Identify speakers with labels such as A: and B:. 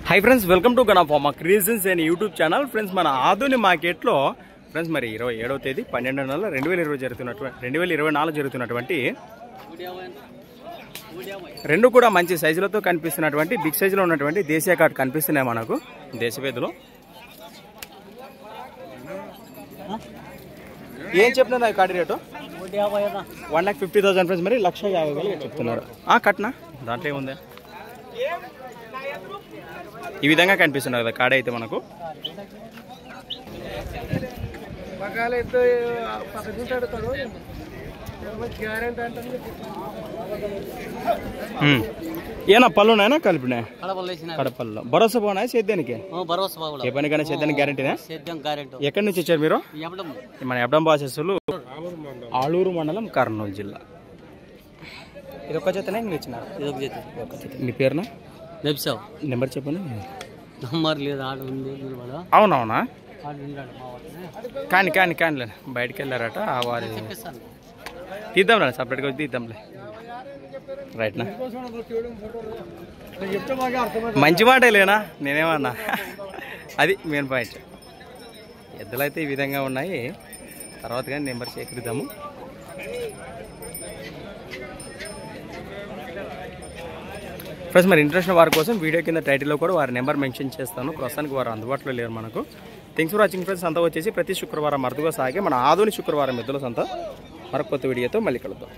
A: hi friends welcome to गणा pharma creations and YouTube channel friends మన Adoni market లో friends మరి 27వ తేదీ 12వ నెల 2024 జరుగుతున్నటువంటి రెండు కూడా మంచి సైజులతో కనిపిస్తున్నటువంటి బిగ్ సైజ్ లో ఉన్నటువంటి దేశీయ కార్డ్ కనిపిస్తున్నాయి మనకు దేశవేదులో ఏం చెప్తున్నారు కార్డ్ రేటు 1,50,000 ఫ్రెండ్స్ మరి 1,50,000 చెప్తున్నారు కట్నా దాంట్లో ఏముంది ఈ విధంగా కనిపిస్తున్నారు కదా కాడ అయితే మనకు ఏనా పళ్ళున్నాయనా కలిపినా కడపల్లో భరోసా బాగున్నాయి సేద్యానికి ఏ పనికైనా సేద్యానికి గ్యారెంటీనా ఎక్కడి నుంచి వచ్చారు మీరు మన ఎబ్డం బాసెస్సులు ఆలూరు మండలం కర్నూలు జిల్లా ఇది ఒక జతనే ఇంక ఇచ్చినారు మీ పేరునా నెంబర్ చెప్పండి
B: నంబర్ లేదు
A: అవునవునా కానీ కానీ కానీ బయటకు వెళ్ళారట వారి తీద్దాంలే సపరేట్గా వచ్చి తీద్దాంలే రైట్నా మంచి మాట లేనా నేనేమన్నా అది మెయిన్ పాయింట్ ఎద్దులు అయితే ఈ విధంగా ఉన్నాయి తర్వాత కానీ నెంబర్ సేకరిద్దాము ఫ్రెండ్స్ మరి ఇంట్రెస్ట్ వారి కోసం వీడియో కింద టైటిల్లో కూడా వారి నెంబర్ మెన్షన్ చేస్తాను ప్రస్తుతానికి వారు అందుబాటులో లేరు మనకు థ్యాంక్స్ ఫర్ వాచింగ్ ఫ్రెండ్స్ అంతా వచ్చేసి ప్రతి శుక్రవారం అరుదుగా సాగే మన ఆదోని శుక్రవారం ఎద్దుల సంత మరొక కొత్త వీడియోతో మళ్ళీ కలుద్దాం